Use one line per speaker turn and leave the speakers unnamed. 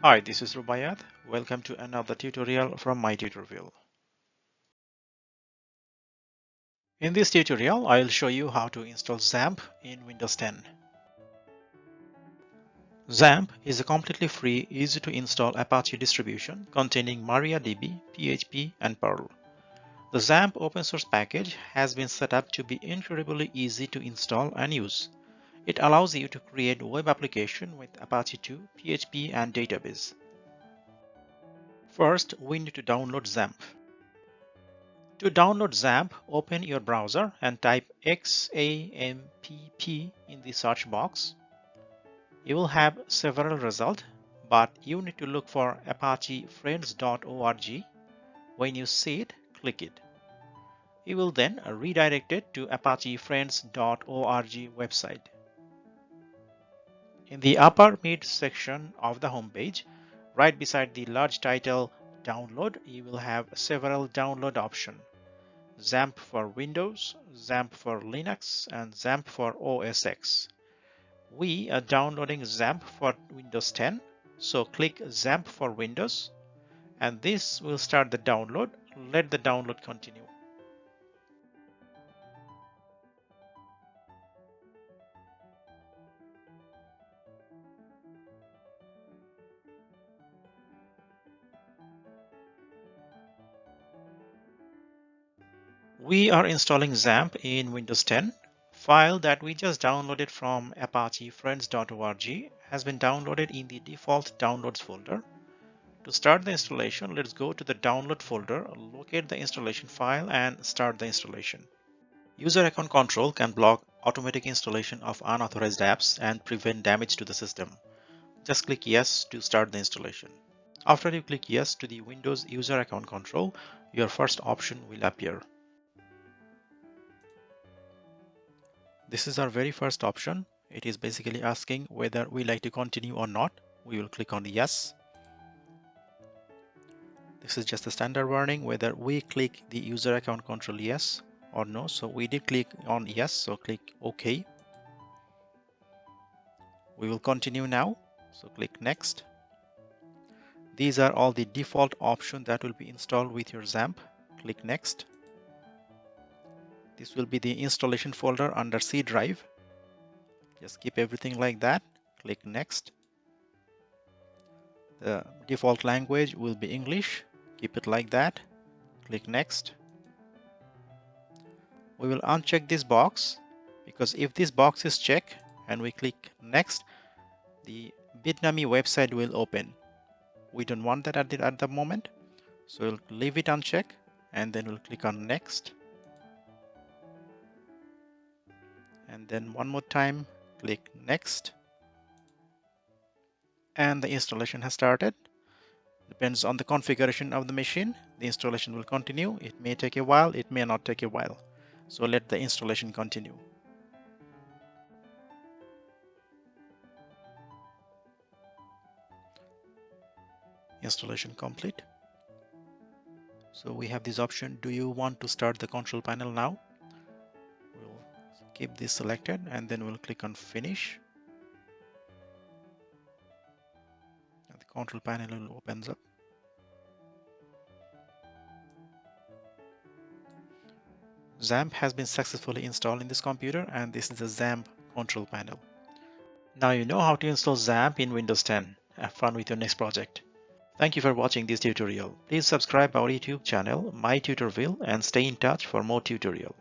Hi, this is Rubaiyat. Welcome to another tutorial from my tutorial. In this tutorial, I'll show you how to install XAMPP in Windows 10. XAMPP is a completely free, easy to install Apache distribution containing MariaDB, PHP, and Perl. The XAMPP open source package has been set up to be incredibly easy to install and use. It allows you to create web application with Apache 2, PHP, and database. First, we need to download XAMPP. To download XAMPP, open your browser and type XAMPP in the search box. You will have several results, but you need to look for apachefriends.org. When you see it, click it. You will then redirect it to apachefriends.org website. In the upper mid section of the homepage, right beside the large title Download, you will have several download options. XAMPP for Windows, XAMPP for Linux, and XAMPP for OS X. We are downloading XAMPP for Windows 10, so click XAMPP for Windows, and this will start the download. Let the download continue. We are installing XAMPP in Windows 10. File that we just downloaded from apachefriends.org has been downloaded in the default downloads folder. To start the installation, let's go to the download folder, locate the installation file, and start the installation. User account control can block automatic installation of unauthorized apps and prevent damage to the system. Just click yes to start the installation. After you click yes to the Windows user account control, your first option will appear. This is our very first option. It is basically asking whether we like to continue or not. We will click on yes. This is just a standard warning whether we click the user account control yes or no. So we did click on yes, so click OK. We will continue now, so click next. These are all the default options that will be installed with your XAMPP. Click next. This will be the installation folder under C drive. Just keep everything like that. Click next. The default language will be English. Keep it like that. Click next. We will uncheck this box because if this box is checked and we click next, the Bitnami website will open. We don't want that at the moment, so we'll leave it unchecked and then we'll click on next. And then one more time, click next. And the installation has started. Depends on the configuration of the machine. The installation will continue. It may take a while, it may not take a while. So let the installation continue. Installation complete. So we have this option. Do you want to start the control panel now? We'll keep this selected and then we'll click on finish. And the control panel opens up. XAMPP has been successfully installed in this computer, and this is the XAMPP control panel. Now you know how to install XAMPP in Windows 10. Have fun with your next project. Thank you for watching this tutorial. Please subscribe our YouTube channel, My Tutorville, and stay in touch for more tutorial.